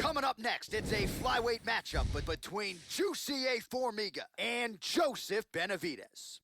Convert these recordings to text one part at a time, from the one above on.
Coming up next, it's a flyweight matchup between Jussier Formiga and Joseph Benavidez.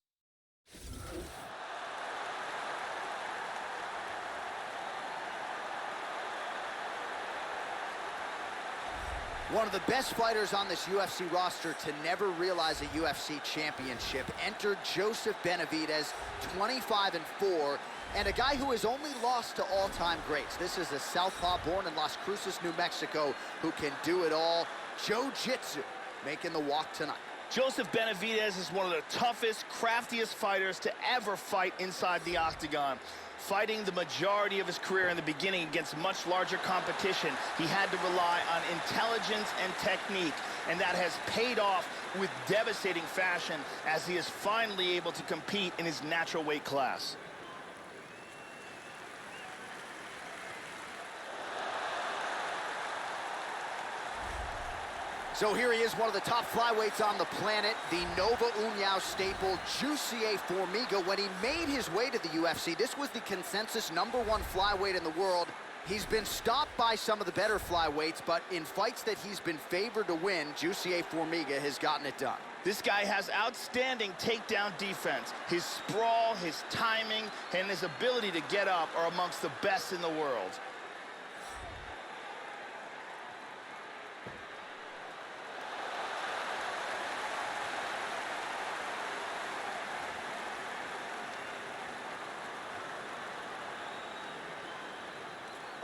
One of the best fighters on this UFC roster to never realize a UFC championship entered Joseph Benavidez, 25-4, and a guy who has only lost to all-time greats. This is a southpaw born in Las Cruces, New Mexico, who can do it all. Jiu-jitsu making the walk tonight. Joseph Benavidez is one of the toughest, craftiest fighters to ever fight inside the octagon. Fighting the majority of his career in the beginning against much larger competition, he had to rely on intelligence and technique, and that has paid off with devastating fashion as he is finally able to compete in his natural weight class. So here he is, one of the top flyweights on the planet, the Nova União staple, Jussier Formiga. When he made his way to the UFC, this was the consensus #1 flyweight in the world. He's been stopped by some of the better flyweights, but in fights that he's been favored to win, Jussier Formiga has gotten it done. This guy has outstanding takedown defense. His sprawl, his timing, and his ability to get up are amongst the best in the world.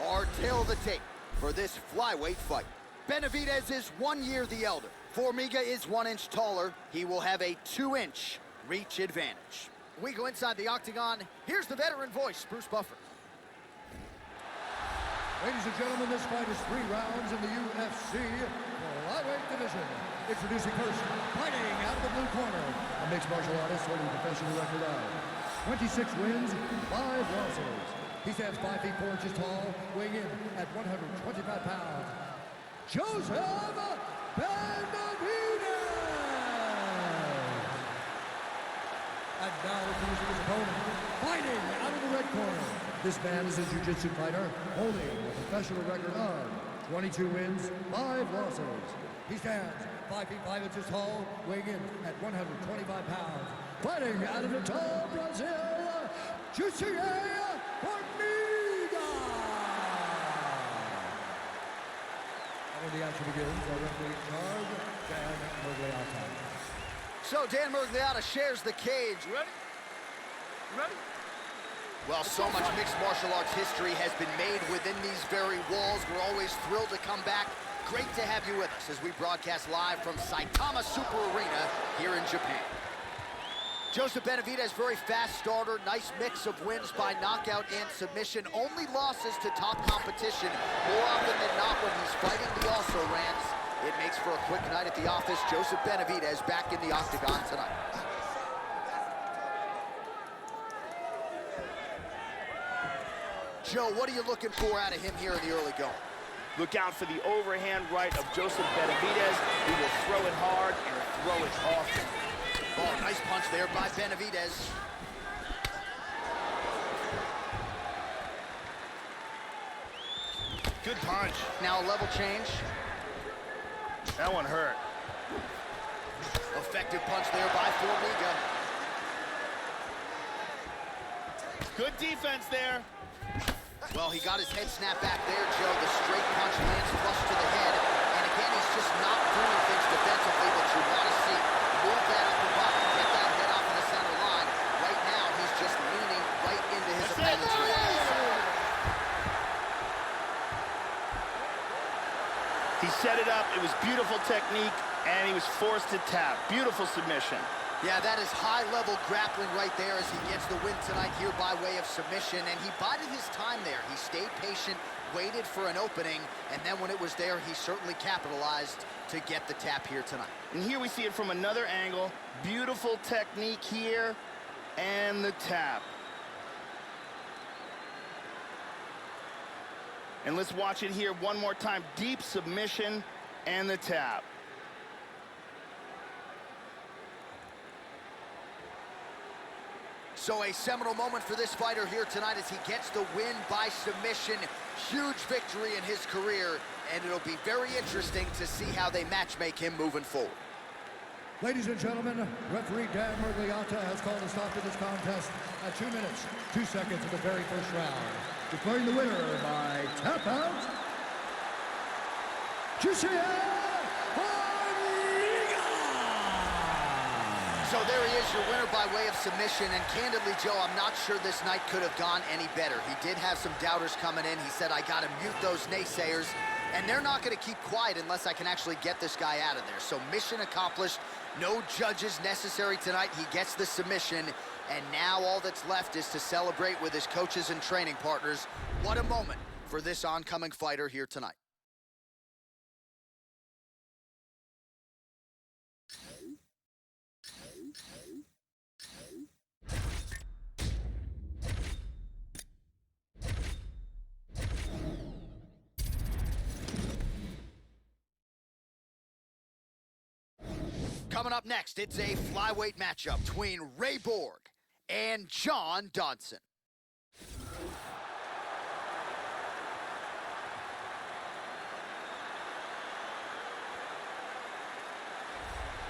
Our tail of the tape for this flyweight fight. Benavidez is 1 year the elder. Formiga is 1 inch taller. He will have a 2-inch reach advantage. We go inside the octagon. Here's the veteran voice, Bruce Buffer. Ladies and gentlemen, this fight is 3 rounds in the UFC flyweight division. Introducing first, fighting out of the blue corner, a mixed martial artist holding a professional record of 26 wins, 5 losses. He stands 5 feet 4 inches tall, weighing in at 125 pounds. Joseph Benavidez! And now introducing his opponent, fighting out of the red corner. This man is a jiu-jitsu fighter, holding a professional record of 22 wins, 5 losses. He stands 5 feet 5 inches tall, weighing in at 125 pounds. Fighting out of Natal, Brazil, Jussier Formiga! And when the action begins, our referee in charge, Dan Mergliotta. So Dan Mergliotta shares the cage. Ready? Ready? Well, so much mixed martial arts history has been made within these very walls. We're always thrilled to come back. Great to have you with us as we broadcast live from Saitama Super Arena here in Japan. Joseph Benavidez, very fast starter, nice mix of wins by knockout and submission. Only losses to top competition. More often than not when he's fighting the also-rans. It makes for a quick night at the office. Joseph Benavidez back in the octagon tonight. Joe, what are you looking for out of him here in the early going? Look out for the overhand right of Joseph Benavidez. He will throw it hard and throw it often. Oh, nice punch there by Benavidez. Good punch. Now a level change. That one hurt. Effective punch there by Formiga. Good defense there. Well, he got his head snapped back there, Joe. The straight punch lands flush to the head. And again, he's just not doing things defensively that you want to see. Move that upper body, get that head off of the center line. Right now, he's just leaning right into his opponent's ribs. He set it up. It was beautiful technique, and he was forced to tap. Beautiful submission. Yeah, that is high-level grappling right there as he gets the win tonight here by way of submission. And he bided his time there. He stayed patient, waited for an opening, and then when it was there, he certainly capitalized to get the tap here tonight. And here we see it from another angle. Beautiful technique here, and the tap. And let's watch it here one more time. Deep submission and the tap. So a seminal moment for this fighter here tonight as he gets the win by submission. huge victory in his career, and it'll be very interesting to see how they matchmake him moving forward. Ladies and gentlemen, referee Dan Mergliata has called a stop to this contest at 2 minutes, 2 seconds of the very first round. Declaring the winner by tap out, So there he is, your winner by way of submission, and candidly, Joe, I'm not sure this night could have gone any better. He did have some doubters coming in. He said, I gotta mute those naysayers, and they're not gonna keep quiet unless I can actually get this guy out of there. So mission accomplished, no judges necessary tonight. He gets the submission, and now all that's left is to celebrate with his coaches and training partners. What a moment for this oncoming fighter here tonight. Coming up next, it's a flyweight matchup between Ray Borg and John Dodson.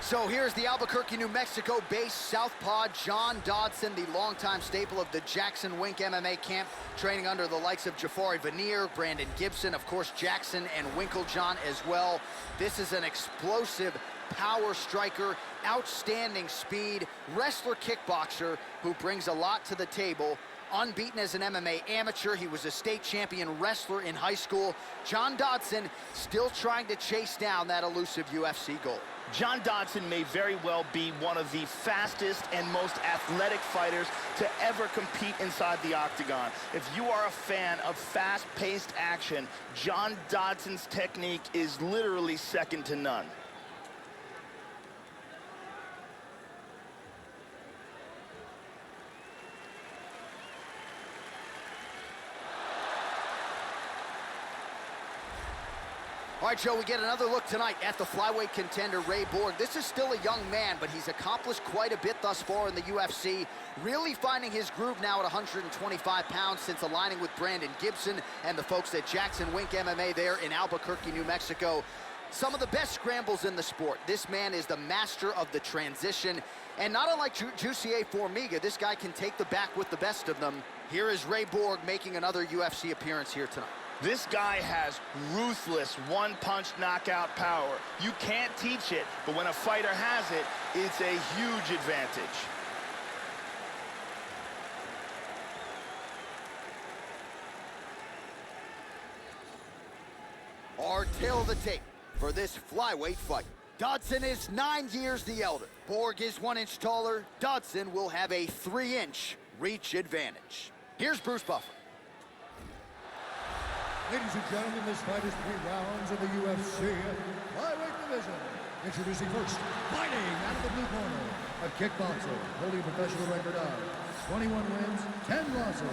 So here's the Albuquerque, New Mexico-based southpaw John Dodson, the longtime staple of the Jackson Wink MMA camp, training under the likes of Jafari Veneer, Brandon Gibson, of course Jackson and Winklejohn as well. This is an explosive power striker, outstanding speed, wrestler kickboxer who brings a lot to the table. Unbeaten as an MMA amateur, he was a state champion wrestler in high school. John Dodson still trying to chase down that elusive UFC goal. John Dodson may very well be one of the fastest and most athletic fighters to ever compete inside the octagon. If you are a fan of fast-paced action, John Dodson's technique is literally second to none. All right, Joe, we get another look tonight at the flyweight contender, Ray Borg. This is still a young man, but he's accomplished quite a bit thus far in the UFC, really finding his groove now at 125 pounds since aligning with Brandon Gibson and the folks at Jackson Wink MMA there in Albuquerque, New Mexico. Some of the best scrambles in the sport. This man is the master of the transition, and not unlike Jussier Formiga, this guy can take the back with the best of them. Here is Ray Borg making another UFC appearance here tonight. This guy has ruthless one-punch knockout power. You can't teach it, but when a fighter has it, it's a huge advantage. Our tail of the tape for this flyweight fight. Dodson is 9 years the elder. Borg is 1 inch taller. Dodson will have a 3-inch reach advantage. Here's Bruce Buffer. Ladies and gentlemen, this fight is 3 rounds of the UFC flyweight division. Introducing first, fighting out of the blue corner, a kickboxer holding a professional record of 21 wins, 10 losses.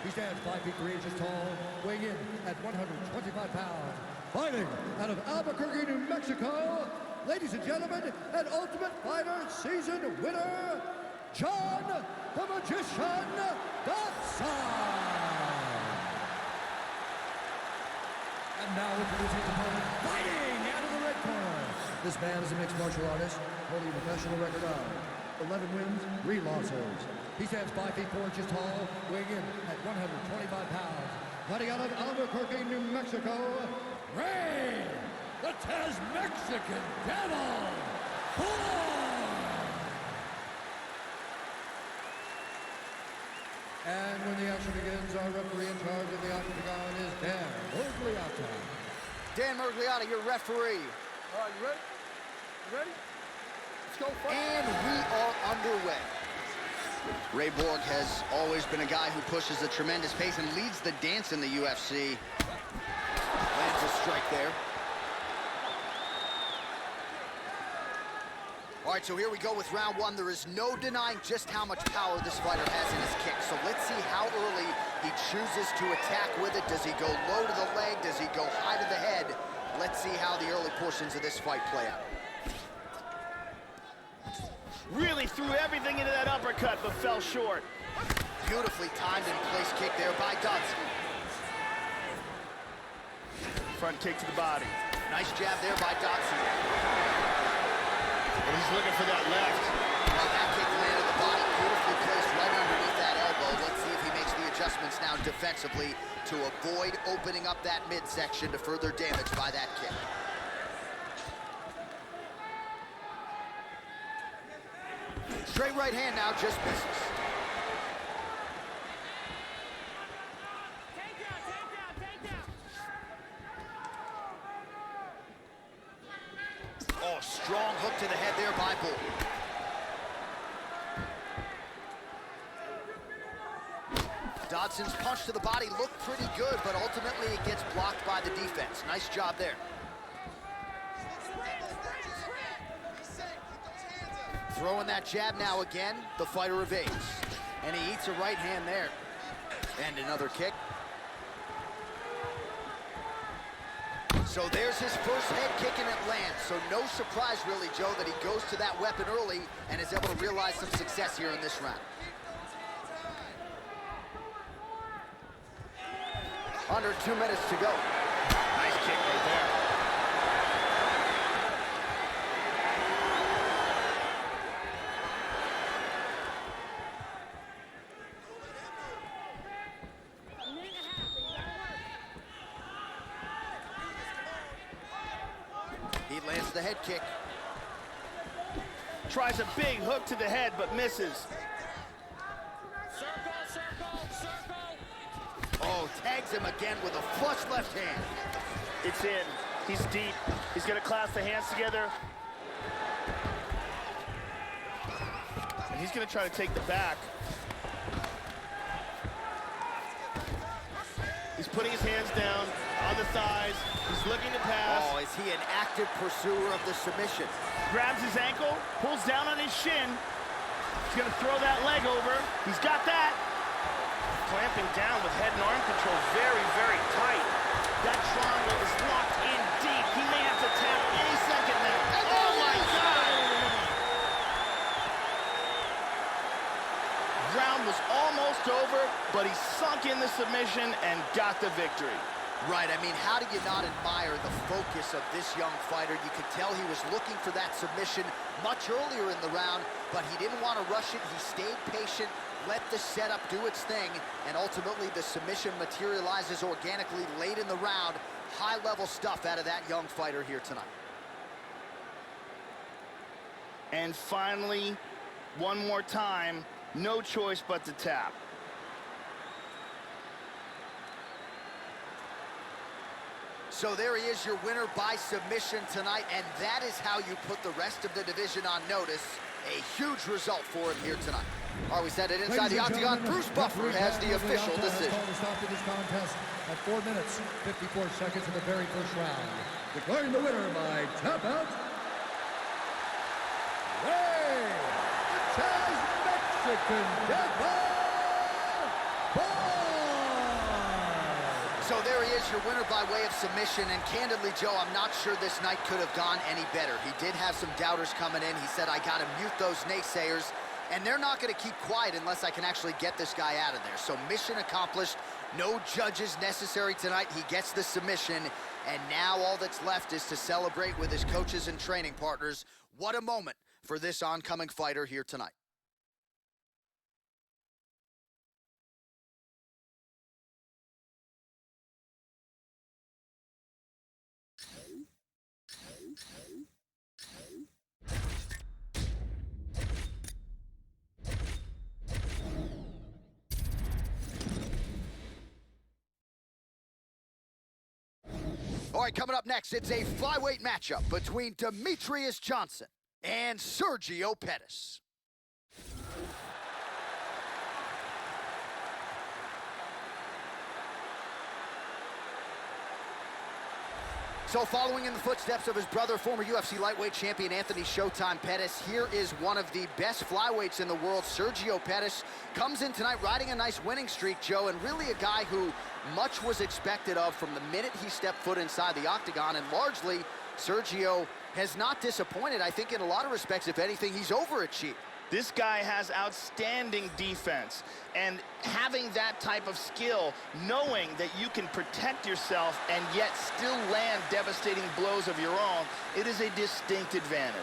He stands 5 feet 3 inches tall, weighing in at 125 pounds. Fighting out of Albuquerque, New Mexico, ladies and gentlemen, an Ultimate Fighter season winner, John the Magician Dodson. And now introducing his opponent, fighting out of the red corner. This man is a mixed martial artist, holding a professional record of 11 wins, 3 losses. He stands 5 feet 4 inches tall, weighing in at 125 pounds. Fighting out of Albuquerque, New Mexico, Ray, the Mexican Devil, Borg. And when the action begins, our referee in charge of the octagon is Dan Mergliata. Dan Mergliata, your referee. All right, you ready? You ready? Let's go first. And we are underway. Ray Borg has always been a guy who pushes a tremendous pace and leads the dance in the UFC. Lands a strike there. All right, so here we go with round 1. There is no denying just how much power this fighter has in his kick. So let's see how early he chooses to attack with it. Does he go low to the leg? Does he go high to the head? Let's see how the early portions of this fight play out. Really threw everything into that uppercut, but fell short. Beautifully timed and placed kick there by Dodson. front kick to the body. Nice jab there by Dodson. And he's looking for that left. Well, that kick landed the body beautifully placed right underneath that elbow. Let's see if he makes the adjustments now defensively to avoid opening up that midsection to further damage by that kick. Straight right hand now just misses. Oh, strong hook to the head there by Bull. Dodson's punch to the body looked pretty good, but ultimately it gets blocked by the defense. Nice job there. Throwing that jab now again, the fighter evades. And he eats a right hand there. And another kick. So there's his first head kick and it lands. So no surprise really, Joe, that he goes to that weapon early and is able to realize some success here in this round. Under 2 minutes to go. Nice kick right there. He lands the head kick. Tries a big hook to the head, but misses. Oh, tags him again with a flush left hand. It's in. He's deep. He's gonna clasp the hands together. And he's gonna try to take the back. He's putting his hands down on the thighs. He's looking to pass. Oh, is he an active pursuer of the submission? Grabs his ankle, pulls down on his shin. He's gonna throw that leg over. He's got that. Clamping down with head and arm control very, very tight. That triangle is locked in deep. He may have to tap any second now. Oh my God! Round was almost over, but he sunk in the submission and got the victory. Right, I mean, how do you not admire the focus of this young fighter? You could tell he was looking for that submission much earlier in the round, but he didn't want to rush it. He stayed patient, let the setup do its thing, and ultimately the submission materializes organically late in the round. High-level stuff out of that young fighter here tonight. And finally, one more time, no choice but to tap. So there he is, your winner by submission tonight, and that is how you put the rest of the division on notice. A huge result for him here tonight. All right, we set it inside the octagon. Bruce Buffer has the official decision. Stop to this contest at 4 minutes, 54 seconds in the very first round. Declaring the winner by tap out, Ray, Chaz Mexican Death. So there he is, your winner by way of submission, and candidly, Joe, I'm not sure this night could have gone any better. He did have some doubters coming in. He said, I gotta mute those naysayers, and they're not gonna keep quiet unless I can actually get this guy out of there. So mission accomplished, no judges necessary tonight. He gets the submission, and now all that's left is to celebrate with his coaches and training partners. What a moment for this oncoming fighter here tonight. All right, coming up next, it's a flyweight matchup between Demetrius Johnson and Sergio Pettis. So following in the footsteps of his brother, former UFC lightweight champion Anthony Showtime Pettis, here is one of the best flyweights in the world. Sergio Pettis comes in tonight riding a nice winning streak, Joe, and really a guy who much was expected of from the minute he stepped foot inside the octagon, and largely, Sergio has not disappointed. I think in a lot of respects, if anything, he's overachieved. This guy has outstanding defense, and having that type of skill, knowing that you can protect yourself and yet still land devastating blows of your own, it is a distinct advantage.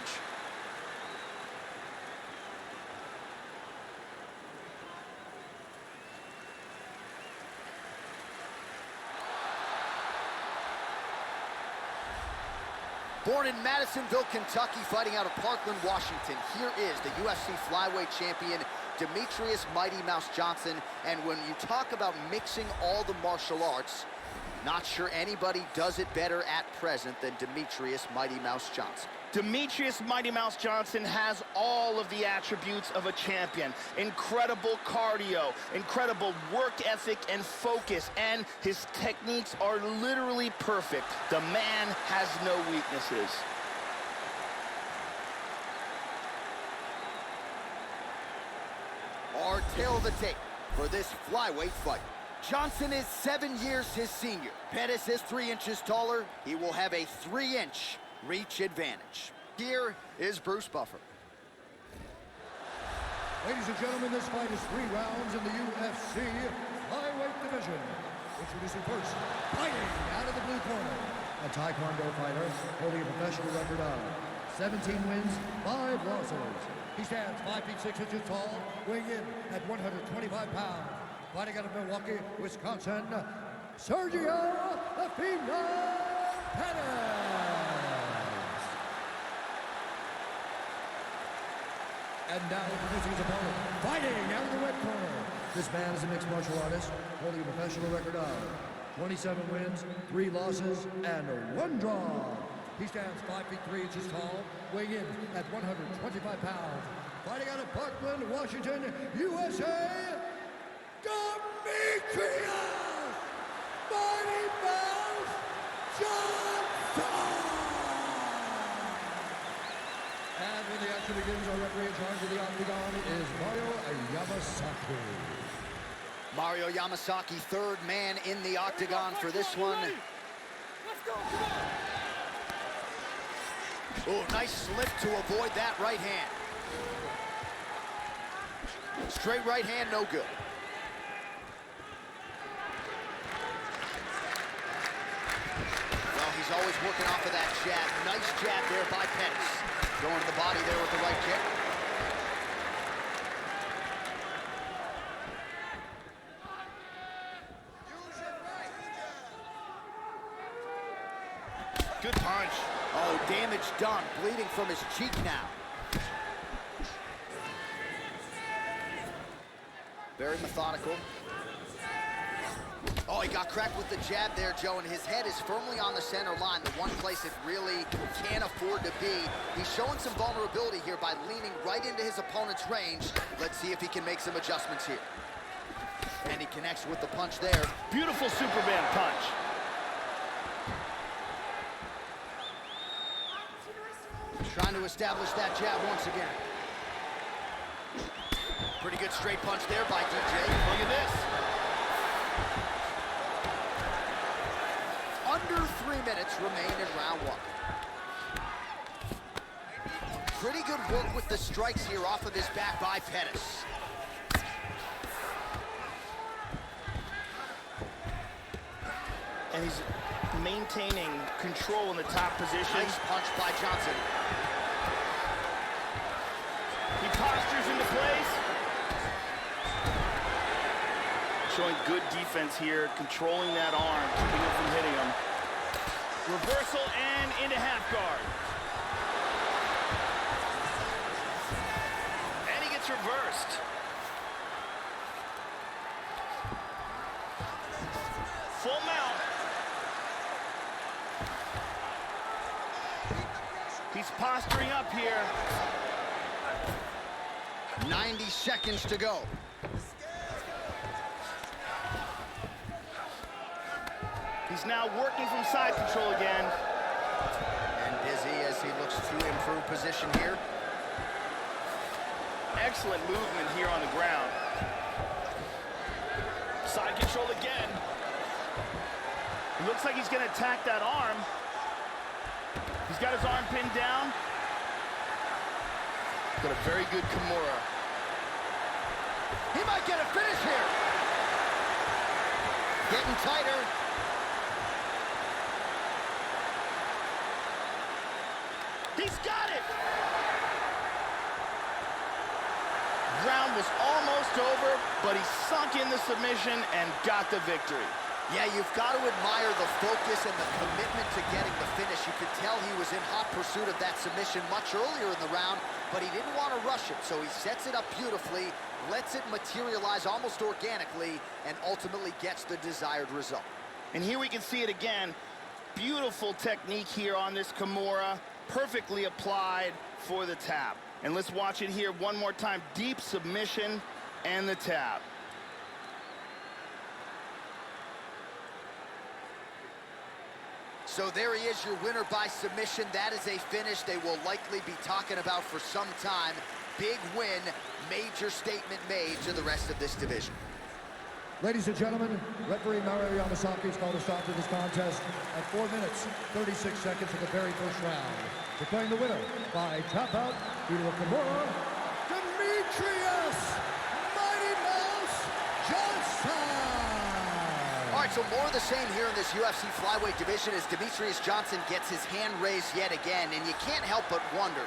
Born in Madisonville, Kentucky, fighting out of Parkland, Washington, here is the UFC flyweight champion, Demetrious Mighty Mouse Johnson. And when you talk about mixing all the martial arts, not sure anybody does it better at present than Demetrious Mighty Mouse Johnson. Demetrious Mighty Mouse Johnson has all of the attributes of a champion. Incredible cardio, incredible work ethic and focus, and his techniques are literally perfect. The man has no weaknesses. Our tale of the tape for this flyweight fight. Johnson is 7 years his senior. Pettis is 3 inches taller. He will have a 3-inch reach advantage. Here is Bruce Buffer. Ladies and gentlemen, this fight is 3 rounds in the UFC flyweight division. Introducing first, fighting out of the blue corner, a Taekwondo fighter holding a professional record of 17 wins, 5 losses. He stands 5 feet 6 inches tall, weighing in at 125 pounds. Fighting out of Milwaukee, Wisconsin, Sergio Pettis. And now introducing his opponent, fighting out of the red corner. This man is a mixed martial artist, holding a professional record of 27 wins, 3 losses, and 1 draw. He stands 5 feet 3 inches tall, weighing in at 125 pounds. Fighting out of Parkland, Washington, USA, Demetrious Mighty Mouse Johnson! And when the action begins, our referee in charge of the octagon is Mario Yamasaki. Mario Yamasaki, 3rd man in the octagon for this one. Let's go, come on! Oh, nice slip to avoid that right hand. Straight right hand, no good. Well, he's always working off of that jab. Nice jab there by Pettis. Going to the body there with the right kick. Good punch. Oh, damage done. Bleeding from his cheek now. Very methodical. Oh, he got cracked with the jab there, Joe, and his head is firmly on the center line, the one place it really can't afford to be. He's showing some vulnerability here by leaning right into his opponent's range. Let's see if he can make some adjustments here. And he connects with the punch there. Beautiful Superman punch. Trying to establish that jab once again. Pretty good straight punch there by DJ. Look at this. Under 3 minutes remain in round 1. Pretty good work with the strikes here off of his back by Pettis. And he's maintaining control in the top position. Nice punch by Johnson. He postures into place. Showing good defense here, controlling that arm, keeping him from hitting him. Reversal and into half guard. And he gets reversed. Full mount. He's posturing up here. 90 seconds to go. He's now working from side control again. And busy as he looks to improve position here. Excellent movement here on the ground. Side control again. It looks like he's going to attack that arm. He's got his arm pinned down. Got a very good Kimura. He might get a finish here. Getting tighter. He's got it! Round was almost over, but he sunk in the submission and got the victory. Yeah, you've got to admire the focus and the commitment to getting the finish. You could tell he was in hot pursuit of that submission much earlier in the round, but he didn't want to rush it, so he sets it up beautifully, lets it materialize almost organically, and ultimately gets the desired result. And here we can see it again. Beautiful technique here on this Kimura, perfectly applied for the tap. And let's watch it here one more time. Deep submission and the tap. So there he is, your winner by submission. That is a finish they will likely be talking about for some time. Big win, major statement made to the rest of this division. Ladies and gentlemen, referee Mario Yamasaki has called a stop to this contest at 4 minutes, 36 seconds of the very first round. Declaring the winner by tap out due to a Kimura, Demetrius Mighty Mouse Johnson! All right, so more of the same here in this UFC flyweight division as Demetrius Johnson gets his hand raised yet again, and you can't help but wonder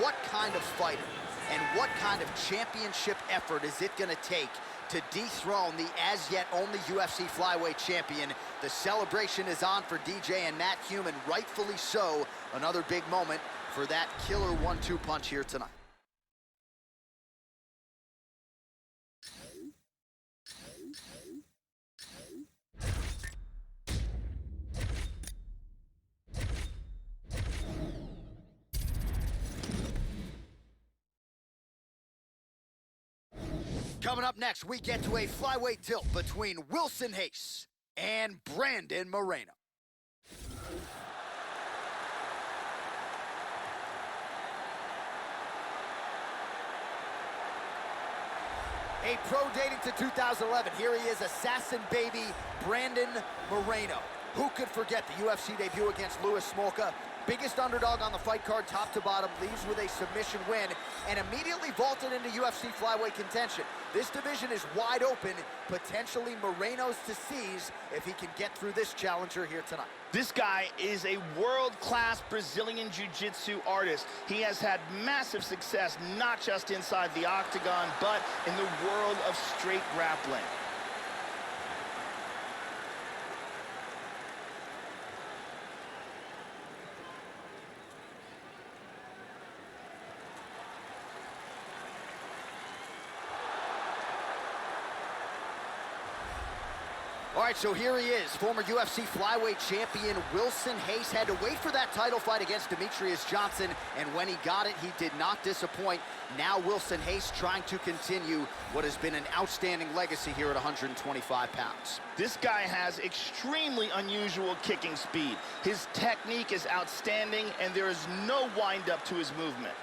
what kind of fighter and what kind of championship effort is it going to take to dethrone the as-yet only UFC flyweight champion. The celebration is on for DJ and Matt Human, rightfully so. Another big moment for that killer 1-2 punch here tonight. Coming up next, we get to a flyweight tilt between Wilson Hayes and Brandon Moreno. A pro dating to 2011. Here he is, assassin baby Brandon Moreno. Who could forget the UFC debut against Louis Smolka? Biggest underdog on the fight card, top to bottom, leaves with a submission win, and immediately vaulted into UFC flyweight contention. This division is wide open, potentially Moreno's to seize if he can get through this challenger here tonight. This guy is a world-class Brazilian Jiu-Jitsu artist. He has had massive success, not just inside the octagon, but in the world of straight grappling. All right, so here he is, former UFC flyweight champion Wilson Hayes. Had to wait for that title fight against Demetrius Johnson, and when he got it, he did not disappoint. Now Wilson Hayes trying to continue what has been an outstanding legacy here at 125 pounds. This guy has extremely unusual kicking speed. His technique is outstanding, and there is no wind-up to his movement.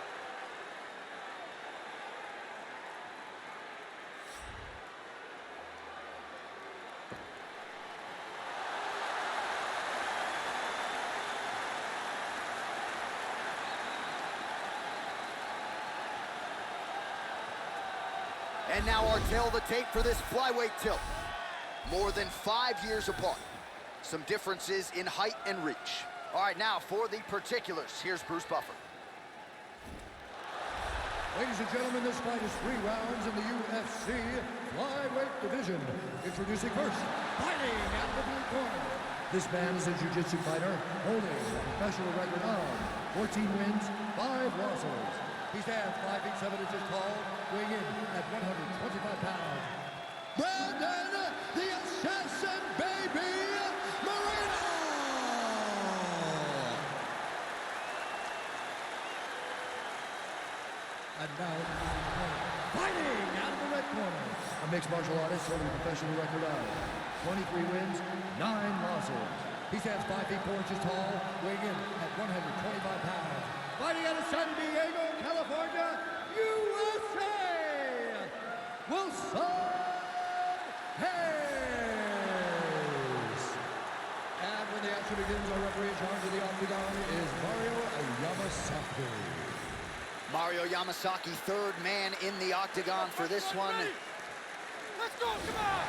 And now our tail of the tape for this flyweight tilt. More than 5 years apart. Some differences in height and reach. All right, now for the particulars, here's Bruce Buffer. Ladies and gentlemen, this fight is 3 rounds in the UFC flyweight division. Introducing first, fighting out of the blue corner. This man is a jiu-jitsu fighter, holding a professional record of 14 wins, 5 losses. He stands 5 feet 7 inches tall, weighing in at 125 pounds. Brandon, the assassin baby, Moreno! And now, fighting out of the red corner. A mixed martial artist holding a professional record of 23 wins, 9 losses. He stands 5 feet 4 inches tall, weighing in at 125 pounds. Fighting out of San Diego, California, USA, Wilson Hayes. And when the action begins, our referee in charge of the octagon is Mario Yamasaki. Mario Yamasaki, third man in the octagon for this one. Let's go, come on!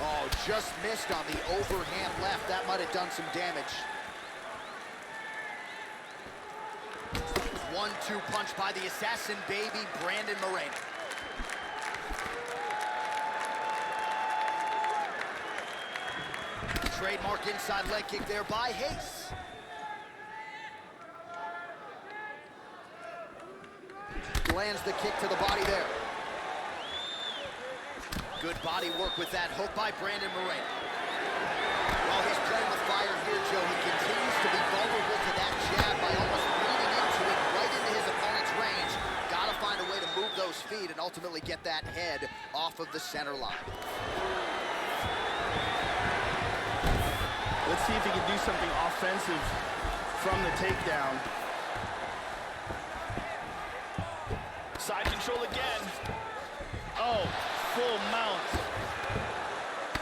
Oh, just missed on the overhand left. That might have done some damage. 1-2 punch by the assassin baby, Brandon Moreno. Trademark inside leg kick there by Hayes. Lands the kick to the body there. Good body work with that hook by Brandon Moreno. While he's playing with fire here, Joe, he continues to be vulnerable to that jab by almost leaning into it right into his opponent's range. Gotta find a way to move those feet and ultimately get that head off of the center line. Let's see if he can do something offensive from the takedown. Side control again. Oh, full mount.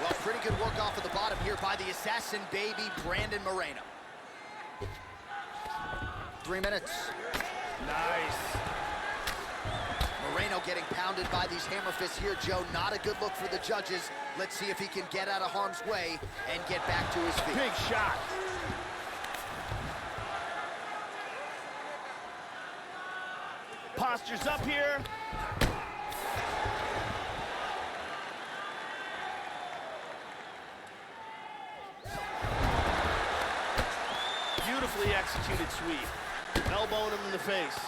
Well, pretty good work off of the bottom here by the assassin baby, Brandon Moreno. 3 minutes. Nice. Moreno getting pounded by these hammer fists here, Joe. Not a good look for the judges. Let's see if he can get out of harm's way and get back to his feet. Big shot. Posture's up here. Beautifully executed sweep. Elbowing him in the face.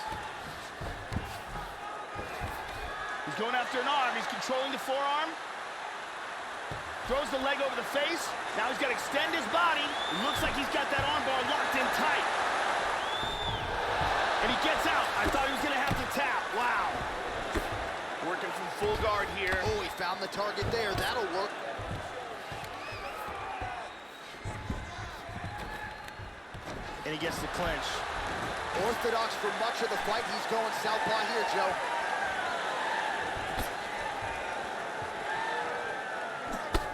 He's going after an arm. He's controlling the forearm. Throws the leg over the face. Now he's got to extend his body. It looks like he's got that arm bar locked in tight. And he gets out. I thought he was going to have to tap. Wow. Working from full guard here. Oh, he found the target there. That'll work. And he gets the clinch. Orthodox for much of the fight. He's going southpaw here, Joe.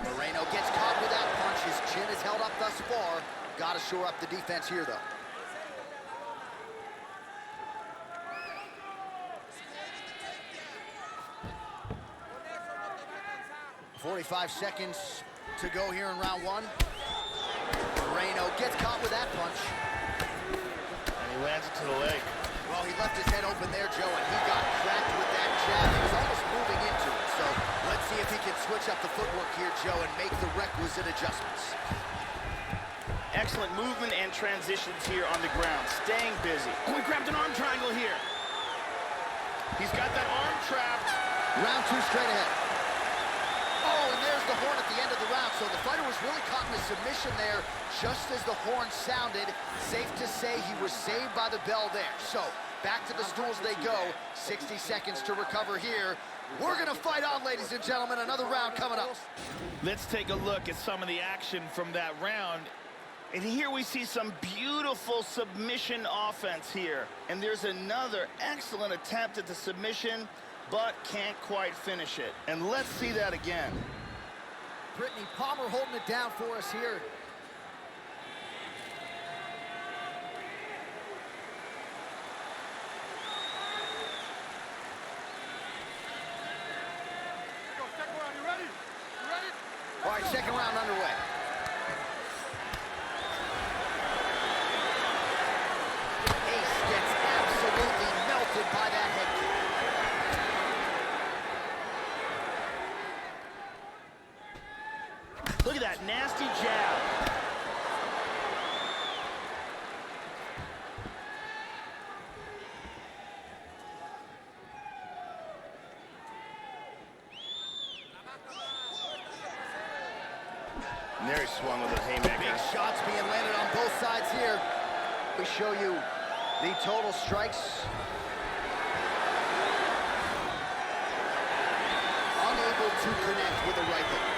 Moreno gets caught with that punch. His chin is held up thus far. Got to shore up the defense here, though. 45 seconds to go here in round one. Moreno gets caught with that punch. And he lands it to the leg. Well, he left his head open there, Joe, and he got cracked with that jab. He was almost moving into it. So let's see if he can switch up the footwork here, Joe, and make the requisite adjustments. Excellent movement and transitions here on the ground. Staying busy. Oh, he grabbed an arm triangle here. He's got that arm trapped. Round two straight ahead. Oh, and there's the horn at the end of the round. So the fighter was really caught in a submission there just as the horn sounded. Safe to say he was saved by the bell there. So back to the stools they go. 60 seconds to recover here. We're going to fight on, ladies and gentlemen. Another round coming up. Let's take a look at some of the action from that round. And here we see some beautiful submission offense here. And there's another excellent attempt at the submission, but can't quite finish it. And let's see that again. Brittany Palmer holding it down for us here. Go, second round, you ready? You ready? All right, second round underway. Ace gets absolutely melted by that head kick. Look at that nasty jab. And there he swung with a haymaker. Big shots being landed on both sides here. We show you the total strikes. Unable to connect with the right hook.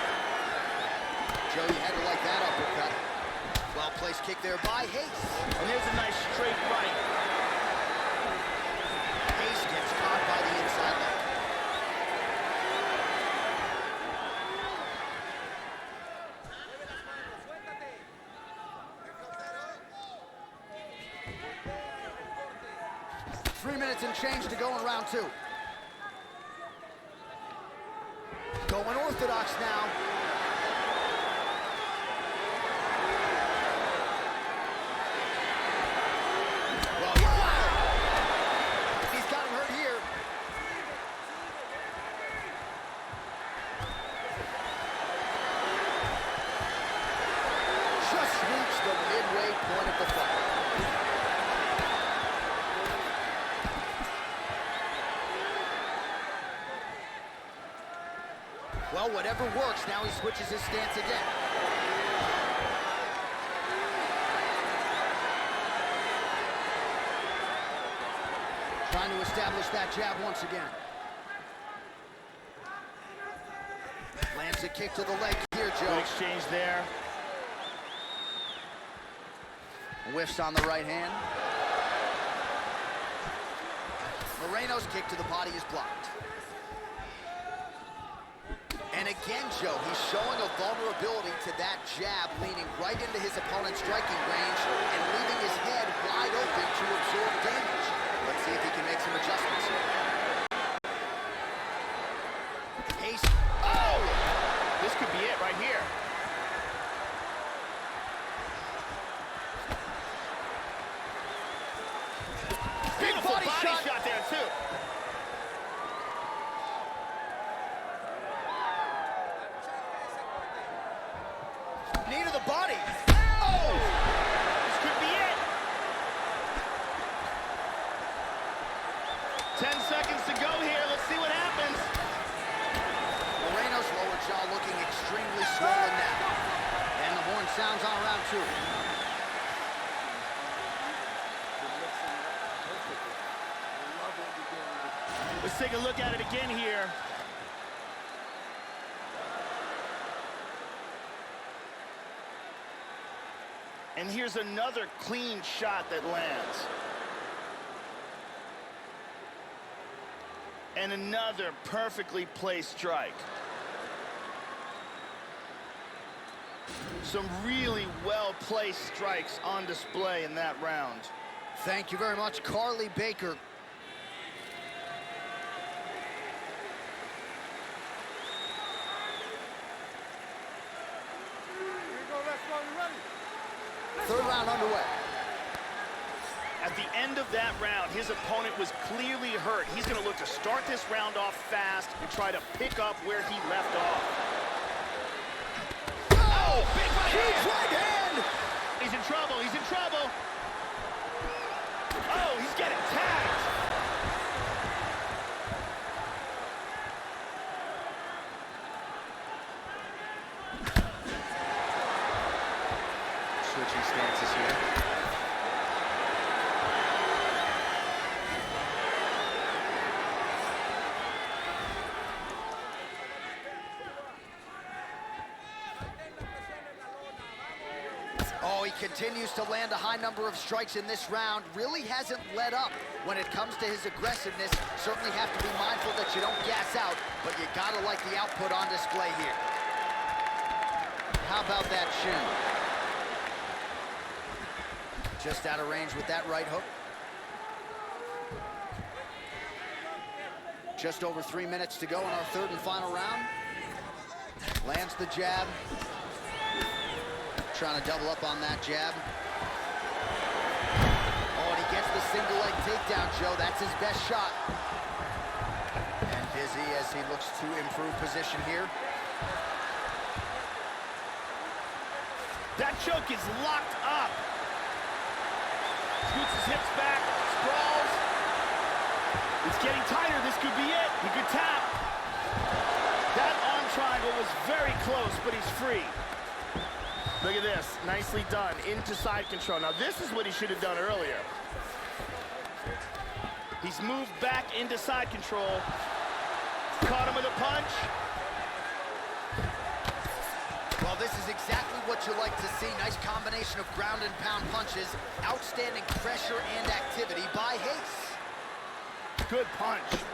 Joe, you had to like that uppercut. Well-placed kick there by Hayes. And there's a nice straight right. Hayes gets caught by the inside leg. minutes and change to go in round 2. Going orthodox now. Well, wow! He's got him hurt here. Just reached the midway point of the fight. Well, whatever works, now he switches his stance again. Trying to establish that jab once again. Lands a kick to the leg here, Joe. Good exchange there. Whiffs on the right hand. Moreno's kick to the body is blocked. And again, Joe, he's showing a vulnerability to that jab, leaning right into his opponent's striking range and leaving his head wide open to absorb damage. Let's see if he can make some adjustments here. Pace. Oh! This could be it right here. Beautiful body shot there, too. Knee to the body. Oh! This could be it. 10 seconds to go here. Let's see what happens. Moreno's lower jaw looking extremely swollen now. And the horn sounds on round 2. Let's take a look at it again here. And here's another clean shot that lands. And another perfectly placed strike. Some really well-placed strikes on display in that round. Thank you very much, Carly Baker. Third round underway. At the end of that round, his opponent was clearly hurt. He's going to look to start this round off fast and try to pick up where he left off. Oh, big right hand! He's in trouble. He's in trouble. Oh, he's getting tagged. Switching stances here. Oh, he continues to land a high number of strikes in this round. Really hasn't let up when it comes to his aggressiveness. Certainly have to be mindful that you don't gas out, but you gotta like the output on display here. How about that shin? Just out of range with that right hook. Just over 3 minutes to go in our third and final round. Lands the jab. Trying to double up on that jab. Oh, and he gets the single leg takedown, Joe. That's his best shot. And busy as he looks to improve position here. That choke is locked up. Scoots his hips back, sprawls. It's getting tighter. This could be it. He could tap. That arm triangle was very close, but he's free. Look at this. Nicely done. Into side control. Now, this is what he should have done earlier. He's moved back into side control. Caught him with a punch. Well, this is exactly what you like to see. Nice combination of ground and pound punches. Outstanding pressure and activity by Hayes. Good punch.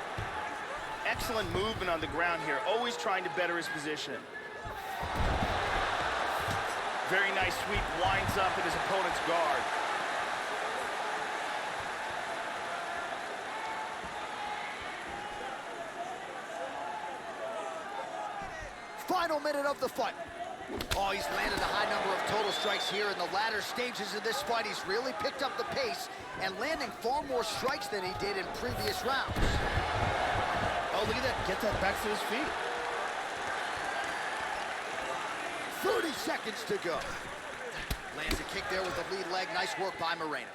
Excellent movement on the ground here. Always trying to better his position. Very nice sweep. Winds up in his opponent's guard. Final minute of the fight. Oh, he's landed a high number of total strikes here in the latter stages of this fight. He's really picked up the pace and landing far more strikes than he did in previous rounds. Oh, look at that. Get that back to his feet. 30 seconds to go. Lands a kick there with the lead leg. Nice work by Moreno.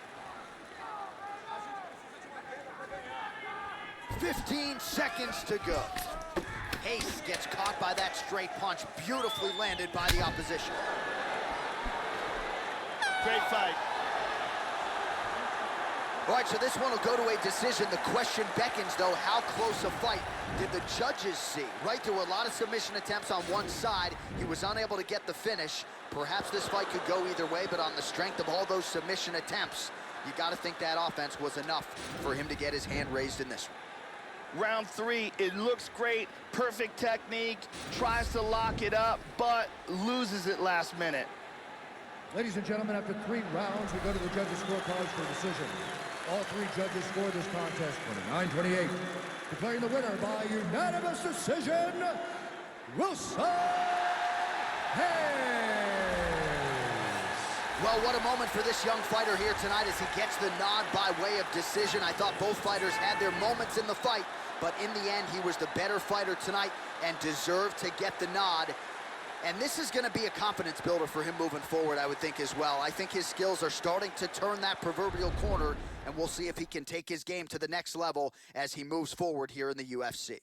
15 seconds to go. Hayes gets caught by that straight punch, beautifully landed by the opposition. Great fight. All right, so this one will go to a decision. The question beckons, though, how close a fight did the judges see? Right, there were a lot of submission attempts on one side. He was unable to get the finish. Perhaps this fight could go either way, but on the strength of all those submission attempts, you got to think that offense was enough for him to get his hand raised in this one. Round 3, it looks great, perfect technique, tries to lock it up, but loses it last minute. Ladies and gentlemen, after 3 rounds, we go to the judges' scorecards for decision. All 3 judges scored this contest 29-28. Declaring the winner by unanimous decision, Wilson Hayes. Well, what a moment for this young fighter here tonight as he gets the nod by way of decision. I thought both fighters had their moments in the fight, but in the end, he was the better fighter tonight and deserved to get the nod. And this is going to be a confidence builder for him moving forward, I would think, as well. I think his skills are starting to turn that proverbial corner, and we'll see if he can take his game to the next level as he moves forward here in the UFC.